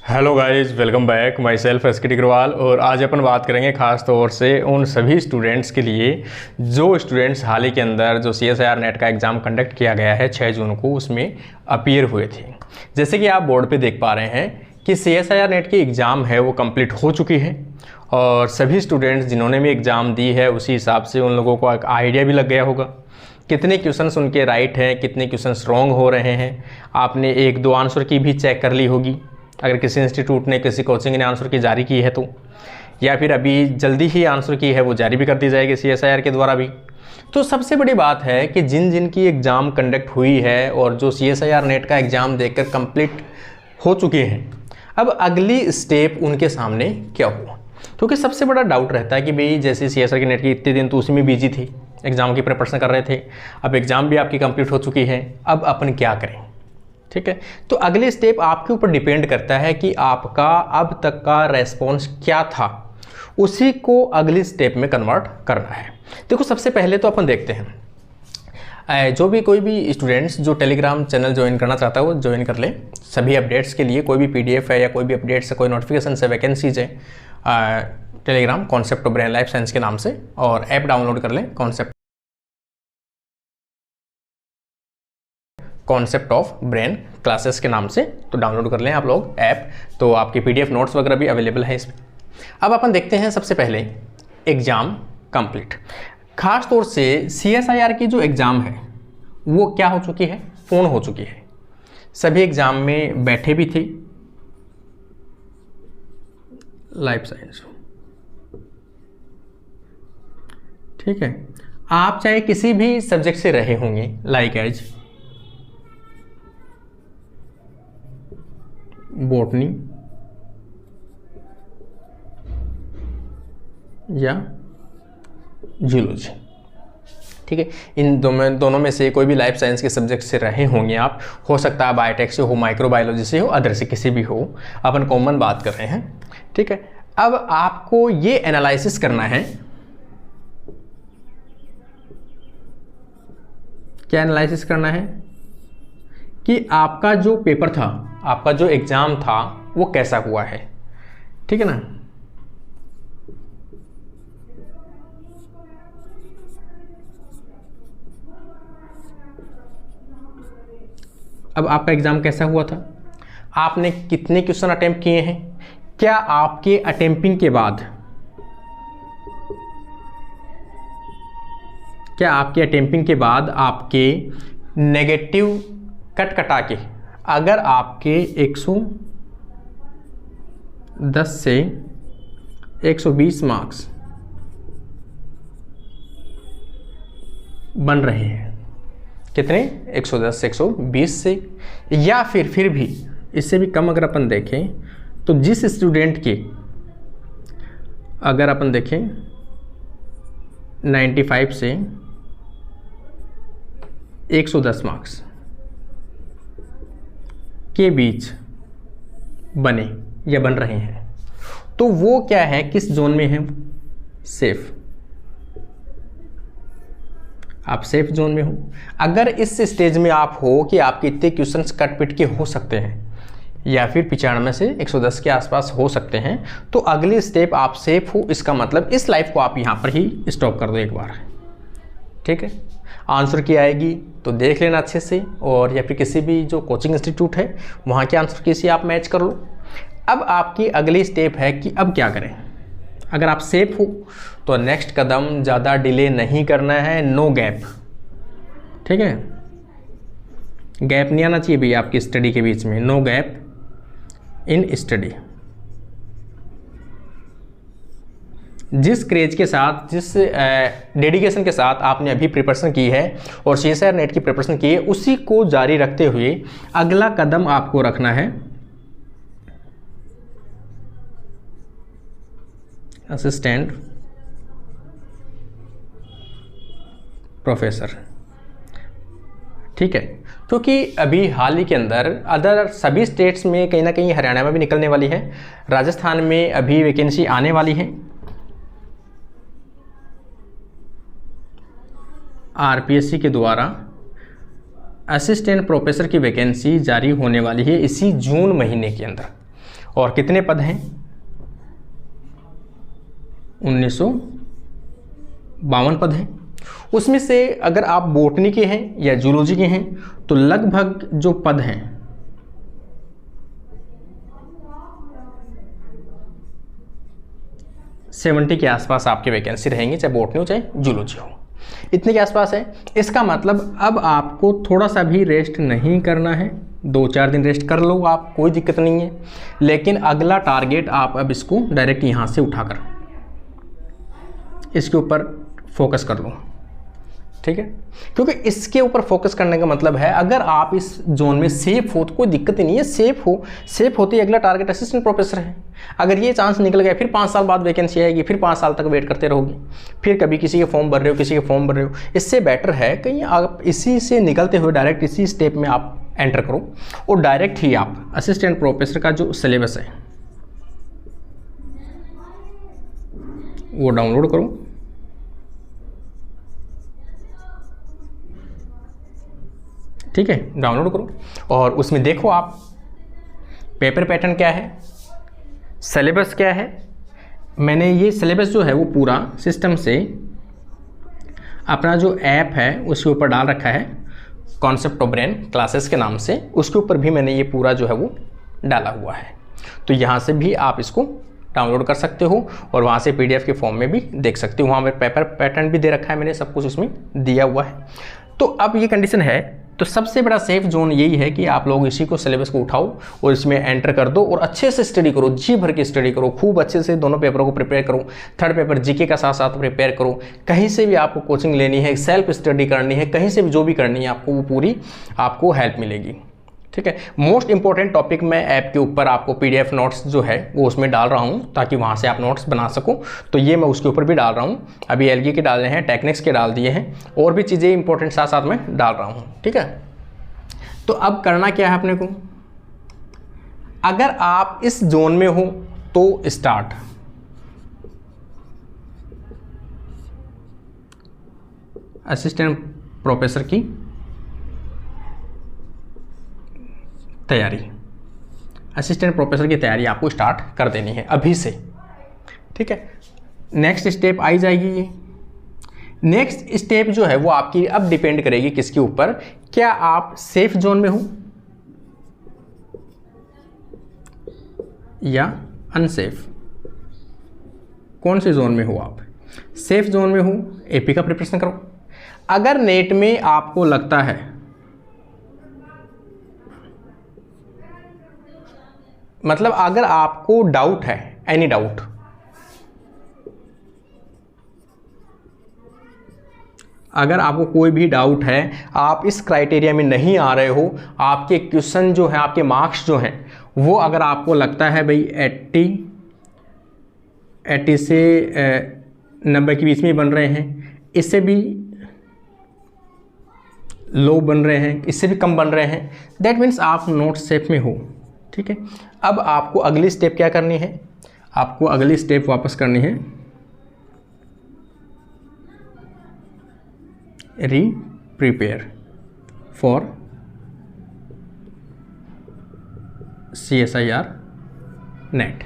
Hello guys, welcome back. Myself S K Agarwal. और आज अपन बात करेंगे ख़ास तौर से उन सभी स्टूडेंट्स के लिए जो स्टूडेंट्स हाल ही के अंदर जो CSIR नेट का एग्ज़ाम कंडक्ट किया गया है 6 जून को, उसमें अपीयर हुए थे। जैसे कि आप बोर्ड पे देख पा रहे हैं कि CSIR नेट की एग्ज़ाम है वो कंप्लीट हो चुकी है और सभी स्टूडेंट्स जिन्होंने भी एग्ज़ाम दी है उसी हिसाब से उन लोगों को एक आइडिया भी लग गया होगा कितने क्वेश्चंस उनके राइट हैं, कितने क्वेश्चंस रॉन्ग हो रहे हैं। आपने 1-2 आंसर की भी चेक कर ली होगी अगर किसी इंस्टीट्यूट ने, किसी कोचिंग ने आंसर की जारी की है तो, या फिर अभी जल्दी ही आंसर की है वो जारी भी कर दी जाएगी CSIR के द्वारा भी। तो सबसे बड़ी बात है कि जिन जिन की एग्ज़ाम कंडक्ट हुई है और जो CSIR नेट का एग्ज़ाम देकर कंप्लीट हो चुके हैं, अब अगली स्टेप उनके सामने क्या हुआ। क्योंकि सबसे बड़ा डाउट रहता है कि भाई जैसे CSIR के नेट की इतने दिन तो उसी में बिजी थी, एग्ज़ाम की प्रिपरेशन कर रहे थे, अब एग्ज़ाम भी आपकी कंप्लीट हो चुकी है, अब अपन क्या करें। ठीक है, तो अगले स्टेप आपके ऊपर डिपेंड करता है कि आपका अब तक का रेस्पॉन्स क्या था, उसी को अगली स्टेप में कन्वर्ट करना है। देखो, सबसे पहले तो अपन देखते हैं जो भी कोई भी स्टूडेंट्स जो टेलीग्राम चैनल ज्वाइन करना चाहता है वो ज्वाइन कर ले। सभी अपडेट्स के लिए कोई भी PDF है या कोई भी अपडेट्स है, कोई नोटिफिकेशन है, वैकेंसीज है, Telegram concept of brain life science के नाम से, और ऐप डाउनलोड कर लें कॉन्सेप्ट ऑफ ब्रेन क्लासेस के नाम से। तो डाउनलोड कर लें आप लोग ऐप, तो आपकी PDF नोट्स वगैरह भी अवेलेबल है इसमें। अब अपन देखते हैं सबसे पहले एग्ज़ाम कंप्लीट। खास तौर से CSIR की जो एग्ज़ाम है वो क्या हो चुकी है, पूर्ण हो चुकी है। सभी एग्ज़ाम में बैठे भी थे, लाइफ साइंस, ठीक है। आप चाहे किसी भी सब्जेक्ट से रहे होंगे, लाइक एज बॉटनी या जूलॉजी, ठीक है। इन दोनों में से कोई भी लाइफ साइंस के सब्जेक्ट से रहे होंगे आप, हो सकता है बायोटेक से हो, माइक्रोबायोलॉजी से हो, अदर से किसी भी हो, अपन कॉमन बात कर रहे हैं, ठीक है। अब आपको ये एनालिसिस करना है, क्या एनालिसिस करना है कि आपका जो पेपर था, आपका जो एग्ज़ाम था वो कैसा हुआ है, ठीक है ना। अब आपका एग्ज़ाम कैसा हुआ था, आपने कितने क्वेश्चन अटेम्प्ट किए हैं, क्या आपके अटेम्प्टिंग के बाद, क्या आपके अटेम्प्टिंग के बाद आपके नेगेटिव कट कटा के, अगर आपके 110 से 120 मार्क्स बन रहे हैं, कितने, 110 से 120 से, या फिर भी इससे भी कम अगर अपन देखें तो जिस स्टूडेंट के, अगर अपन देखें 95 से 110 मार्क्स के बीच बने या बन रहे हैं, तो वो क्या है, किस जोन में है, सेफ। आप सेफ जोन में हो। अगर इस स्टेज में आप हो कि आपके इतने क्वेश्चंस कट पिट के हो सकते हैं या फिर 95 से 110 के आसपास हो सकते हैं, तो अगली स्टेप आप सेफ हो। इसका मतलब इस लाइफ को आप यहाँ पर ही स्टॉप कर दो एक बार, ठीक है। आंसर की आएगी तो देख लेना अच्छे से, और या फिर किसी भी जो कोचिंग इंस्टीट्यूट है वहाँ के आंसर की से आप मैच कर लो। अब आपकी अगली स्टेप है कि अब क्या करें। अगर आप सेफ हो तो नेक्स्ट कदम ज़्यादा डिले नहीं करना है, नो गैप, ठीक है। गैप नहीं आना चाहिए भैया आपकी स्टडी के बीच में, नो गैप इन स्टडी। जिस क्रेज के साथ, जिस डेडिकेशन के साथ आपने अभी प्रिपरेशन की है और CSIR नेट की प्रिपरेशन की है, उसी को जारी रखते हुए अगला कदम आपको रखना है असिस्टेंट प्रोफेसर, ठीक है। क्योंकि अभी हाल ही के अंदर अदर सभी स्टेट्स में, कहीं ना कहीं हरियाणा में भी निकलने वाली है, राजस्थान में अभी वैकेंसी आने वाली है, RPSC के द्वारा असिस्टेंट प्रोफेसर की वैकेंसी जारी होने वाली है इसी जून महीने के अंदर। और कितने पद हैं? 1952 पद हैं। उसमें से अगर आप बॉटनी के हैं या जूलॉजी के हैं तो लगभग जो पद हैं 70 के आसपास आपकी वैकेंसी रहेंगी, चाहे बॉटनी हो चाहे जूलॉजी हो, इतने के आसपास है। इसका मतलब अब आपको थोड़ा सा भी रेस्ट नहीं करना है, 2-4 दिन रेस्ट कर लो आप, कोई दिक्कत नहीं है। लेकिन अगला टारगेट आप अब इसको डायरेक्ट यहाँ से उठाकर इसके ऊपर फोकस कर लो, ठीक है। क्योंकि इसके ऊपर फोकस करने का मतलब है अगर आप इस जोन में सेफ हो तो कोई दिक्कत ही नहीं है, सेफ होते ही अगला टारगेट असिस्टेंट प्रोफेसर है। अगर ये चांस निकल गया फिर 5 साल बाद वैकेंसी आएगी, फिर 5 साल तक वेट करते रहोगे, फिर कभी किसी के फॉर्म भर रहे हो, किसी के फॉर्म भर रहे हो। इससे बेटर है कहीं आप इसी से निकलते हुए डायरेक्ट इसी स्टेप में आप एंटर करो और डायरेक्ट ही आप असिस्टेंट प्रोफेसर का जो सिलेबस है वो डाउनलोड करो। ठीक है, डाउनलोड करो और उसमें देखो आप पेपर पैटर्न क्या है, सिलेबस क्या है। मैंने ये सिलेबस जो है वो पूरा सिस्टम से अपना जो ऐप है उसके ऊपर डाल रखा है, कॉन्सेप्ट ऑफ ब्रेन क्लासेस के नाम से, उसके ऊपर भी मैंने ये पूरा जो है वो डाला हुआ है। तो यहाँ से भी आप इसको डाउनलोड कर सकते हो और वहाँ से PDF के फॉर्म में भी देख सकते हो। वहाँ में पेपर पैटर्न भी दे रखा है, मैंने सब कुछ उसमें दिया हुआ है। तो अब ये कंडीशन है, तो सबसे बड़ा सेफ जोन यही है कि आप लोग इसी को सिलेबस को उठाओ और इसमें एंटर कर दो और अच्छे से स्टडी करो, जी भर के स्टडी करो, खूब अच्छे से दोनों पेपरों को प्रिपेयर करो। 3rd पेपर जीके का साथ साथ प्रिपेयर करो। कहीं से भी आपको कोचिंग लेनी है, सेल्फ स्टडी करनी है, कहीं से भी जो भी करनी है आपको वो पूरी आपको हेल्प मिलेगी, ठीक है। मोस्ट इंपॉर्टेंट टॉपिक मैं ऐप के ऊपर आपको PDF नोट्स जो है वो उसमें डाल रहा हूँ ताकि वहाँ से आप नोट्स बना सको। तो ये मैं उसके ऊपर भी डाल रहा हूँ, अभी एलगी के डालने हैं, टेक्निक्स के डाल दिए हैं, और भी चीज़ें इंपॉर्टेंट साथ साथ में डाल रहा हूँ, ठीक है। तो अब करना क्या है अपने को, अगर आप इस जोन में हो तो स्टार्ट, असिस्टेंट प्रोफेसर की तैयारी, असिस्टेंट प्रोफेसर की तैयारी आपको स्टार्ट कर देनी है अभी से, ठीक है। नेक्स्ट स्टेप आई जाएगी ये। नेक्स्ट स्टेप जो है वो आपकी अब डिपेंड करेगी किसके ऊपर, क्या आप सेफ जोन में हो या अनसेफ, कौन से जोन में हो आप। सेफ जोन में हो AP का प्रिपरेशन करो। अगर नेट में आपको लगता है मतलब अगर आपको डाउट है, एनी डाउट, अगर आपको कोई भी डाउट है, आप इस क्राइटेरिया में नहीं आ रहे हो, आपके क्वेश्चन जो है, आपके मार्क्स जो हैं वो अगर आपको लगता है भाई 80 से 90 के बीच में बन रहे हैं, इससे भी लो बन रहे हैं, इससे भी कम बन रहे हैं, दैट मीन्स आप नॉट सेफ में हो, ठीक है। अब आपको अगली स्टेप क्या करनी है, आपको अगली स्टेप वापस करनी है री प्रिपेयर फॉर CSIR नेट।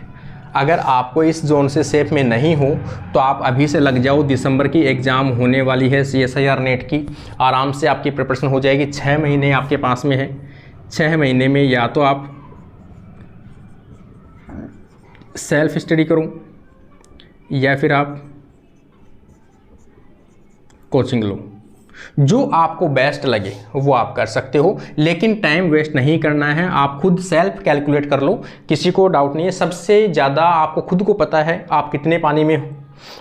अगर आपको इस जोन से सेफ में नहीं हो तो आप अभी से लग जाओ, दिसंबर की एग्ज़ाम होने वाली है CSIR नेट की, आराम से आपकी प्रिपरेशन हो जाएगी। 6 महीने आपके पास में है, 6 महीने में या तो आप सेल्फ स्टडी करो या फिर आप कोचिंग लो, जो आपको बेस्ट लगे वो आप कर सकते हो, लेकिन टाइम वेस्ट नहीं करना है। आप खुद सेल्फ कैलकुलेट कर लो, किसी को डाउट नहीं है। सबसे ज़्यादा आपको खुद को पता है आप कितने पानी में हो,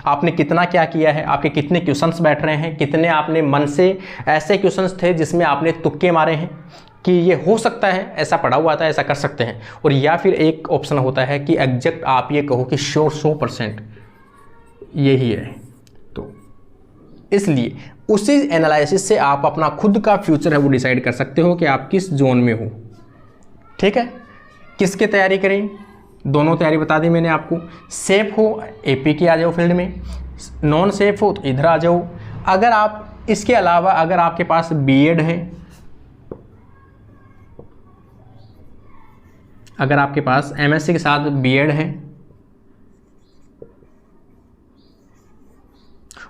आपने कितना क्या किया है, आपके कितने क्वेश्चंस बैठ रहे हैं, कितने आपने मन से ऐसे क्वेश्चंस थे जिसमें आपने तुक्के मारे हैं कि ये हो सकता है, ऐसा पढ़ा हुआ था, ऐसा कर सकते हैं, और या फिर एक ऑप्शन होता है कि एग्जैक्ट आप ये कहो कि श्योर 100% यही है। तो इसलिए उसी एनालिसिस से आप अपना खुद का फ्यूचर है वो डिसाइड कर सकते हो कि आप किस जोन में हो, ठीक है। किसकी तैयारी करें, दोनों तैयारी बता दी मैंने आपको। सेफ हो AP की आ जाओ फील्ड में, नॉन सेफ हो तो इधर आ जाओ। अगर आप इसके अलावा अगर आपके पास B.Ed है, अगर आपके पास एमएससी के साथ बीएड है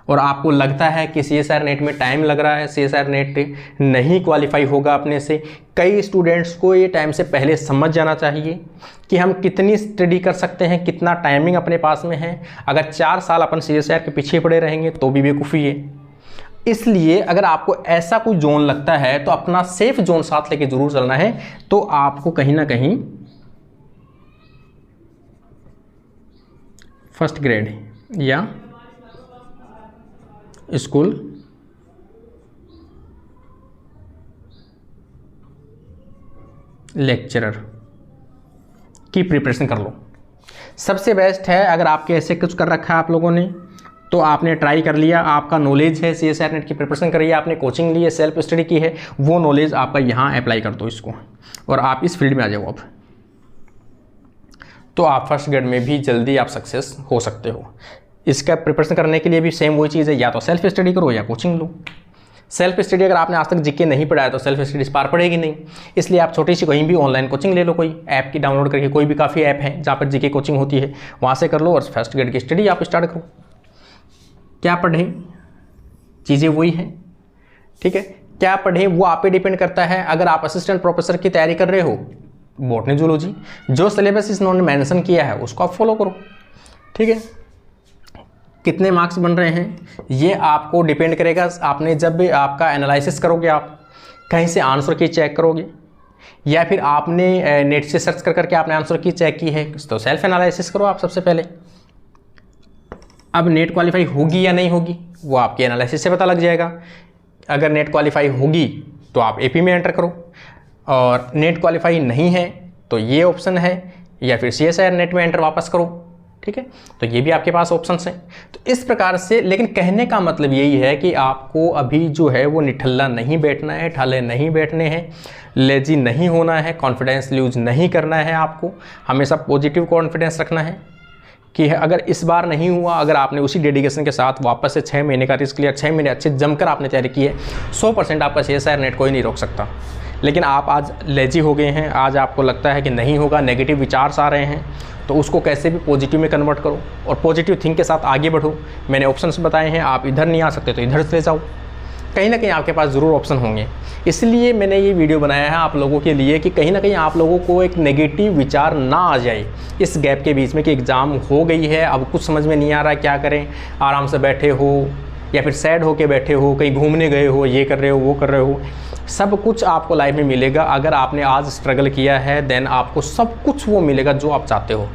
और आपको लगता है कि सीएसआईआर नेट में टाइम लग रहा है, सीएसआईआर नेट नहीं क्वालिफाई होगा अपने से, कई स्टूडेंट्स को ये टाइम से पहले समझ जाना चाहिए कि हम कितनी स्टडी कर सकते हैं, कितना टाइमिंग अपने पास में है। अगर 4 साल अपन सीएसआईआर के पीछे पड़े रहेंगे तो भी बेवकूफ़ी है। इसलिए अगर आपको ऐसा कोई जोन लगता है तो अपना सेफ जोन साथ लेके जरूर चलना है। तो आपको कहीं ना कहीं फर्स्ट ग्रेड या स्कूल लेक्चरर की प्रिपरेशन कर लो, सबसे बेस्ट है। अगर आपके ऐसे कुछ कर रखा है आप लोगों ने तो आपने ट्राई कर लिया, आपका नॉलेज है, सीएसआईआर नेट की प्रिपरेशन करी है, आपने कोचिंग ली है, सेल्फ स्टडी की है, वो नॉलेज आपका यहाँ अप्लाई कर दो इसको और आप इस फील्ड में आ जाओ अब, तो आप फर्स्ट ग्रेड में भी जल्दी आप सक्सेस हो सकते हो। इसका प्रिपरेशन करने के लिए भी सेम वही चीज़ है, या तो सेल्फ स्टडी करो या कोचिंग लो। सेल्फ स्टडी अगर आपने आज तक जीके नहीं पढ़ा है तो सेल्फ स्टडी पार पड़ेगी नहीं, इसलिए आप छोटी सी कहीं भी ऑनलाइन कोचिंग ले लो, कोई ऐप की डाउनलोड करके, कोई भी काफ़ी ऐप है जहाँ पर जीके कोचिंग होती है, वहाँ से कर लो और फर्स्ट ग्रेड की स्टडी आप स्टार्ट करो। क्या पढ़ें, चीज़ें वही हैं, ठीक है। क्या पढ़ें वो आप पे डिपेंड करता है। अगर आप असिस्टेंट प्रोफेसर की तैयारी कर रहे हो, बॉटनी जूलॉजी, जो सिलेबस इन्होंने मेंशन किया है उसको आप फॉलो करो, ठीक है। कितने मार्क्स बन रहे हैं ये आपको डिपेंड करेगा। आपने जब भी आपका एनालिसिस करोगे, आप कहीं से आंसर की चेक करोगे या फिर आपने नेट से सर्च कर करके आपने आंसर की चेक की है, तो सेल्फ एनालिसिस करो आप सबसे पहले। अब नेट क्वालिफाई होगी या नहीं होगी वो आपके एनालिसिस से पता लग जाएगा। अगर नेट क्वालिफाई होगी तो आप एपी में एंटर करो, और नेट क्वालिफाई नहीं है तो ये ऑप्शन है, या फिर सीएसआईआर नेट में एंटर वापस करो, ठीक है। तो ये भी आपके पास ऑप्शंस हैं। तो इस प्रकार से, लेकिन कहने का मतलब यही है कि आपको अभी जो है वो निठल्ला नहीं बैठना है, ठाले नहीं बैठने हैं, लेजी नहीं होना है, कॉन्फिडेंस लूज नहीं करना है। आपको हमेशा पॉजिटिव कॉन्फिडेंस रखना है कि अगर इस बार नहीं हुआ, अगर आपने उसी डेडिकेशन के साथ वापस से 6 महीने का रिस्क लिया, 6 महीने अच्छे जमकर आपने तैयारी की है, 100% आपका सीएसआईआर नेट कोई नहीं रोक सकता। लेकिन आप आज लेजी हो गए हैं, आज आपको लगता है कि नहीं होगा, नेगेटिव विचार्स आ रहे हैं, तो उसको कैसे भी पॉजिटिव में कन्वर्ट करो और पॉजिटिव थिंक के साथ आगे बढ़ो। मैंने ऑप्शंस बताए हैं, आप इधर नहीं आ सकते तो इधर से जाओ, कहीं ना कहीं आपके पास ज़रूर ऑप्शन होंगे। इसलिए मैंने ये वीडियो बनाया है आप लोगों के लिए कि कहीं ना कहीं आप लोगों को एक नेगेटिव विचार ना आ जाए इस गैप के बीच में कि एग्ज़ाम हो गई है, अब कुछ समझ में नहीं आ रहा क्या करें, आराम से बैठे हो या फिर सैड होके बैठे हो, कहीं घूमने गए हो, ये कर रहे हो वो कर रहे हो। सब कुछ आपको लाइफ में मिलेगा। अगर आपने आज स्ट्रगल किया है देन आपको सब कुछ वो मिलेगा जो आप चाहते हो।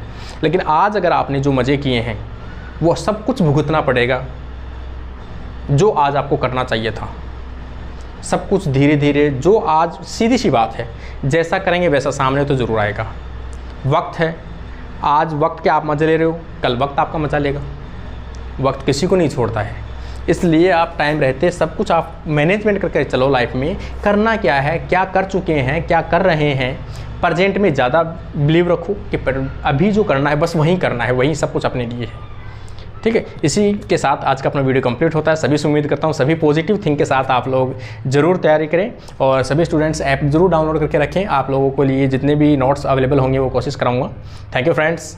लेकिन आज अगर आपने जो मज़े किए हैं वो सब कुछ भुगतना पड़ेगा जो आज आपको करना चाहिए था। सब कुछ धीरे धीरे, जो आज सीधी सी बात है, जैसा करेंगे वैसा सामने तो ज़रूर आएगा। वक्त है, आज वक्त के आप मज़े ले रहे हो, कल वक्त आपका मज़ा लेगा। वक्त किसी को नहीं छोड़ता है, इसलिए आप टाइम रहते सब कुछ आप मैनेजमेंट करके चलो। लाइफ में करना क्या है, क्या कर चुके हैं, क्या कर रहे हैं, प्रेजेंट में ज़्यादा बिलीव रखो कि अभी जो करना है बस वहीं करना है, वहीं सब कुछ अपने लिए है, ठीक है। इसी के साथ आज का अपना वीडियो कंप्लीट होता है। सभी से उम्मीद करता हूँ सभी पॉजिटिव थिंक के साथ आप लोग ज़रूर तैयारी करें और सभी स्टूडेंट्स ऐप ज़रूर डाउनलोड करके रखें। आप लोगों के लिए जितने भी नोट्स अवेलेबल होंगे वो कोशिश कराऊँगा। Thank you friends.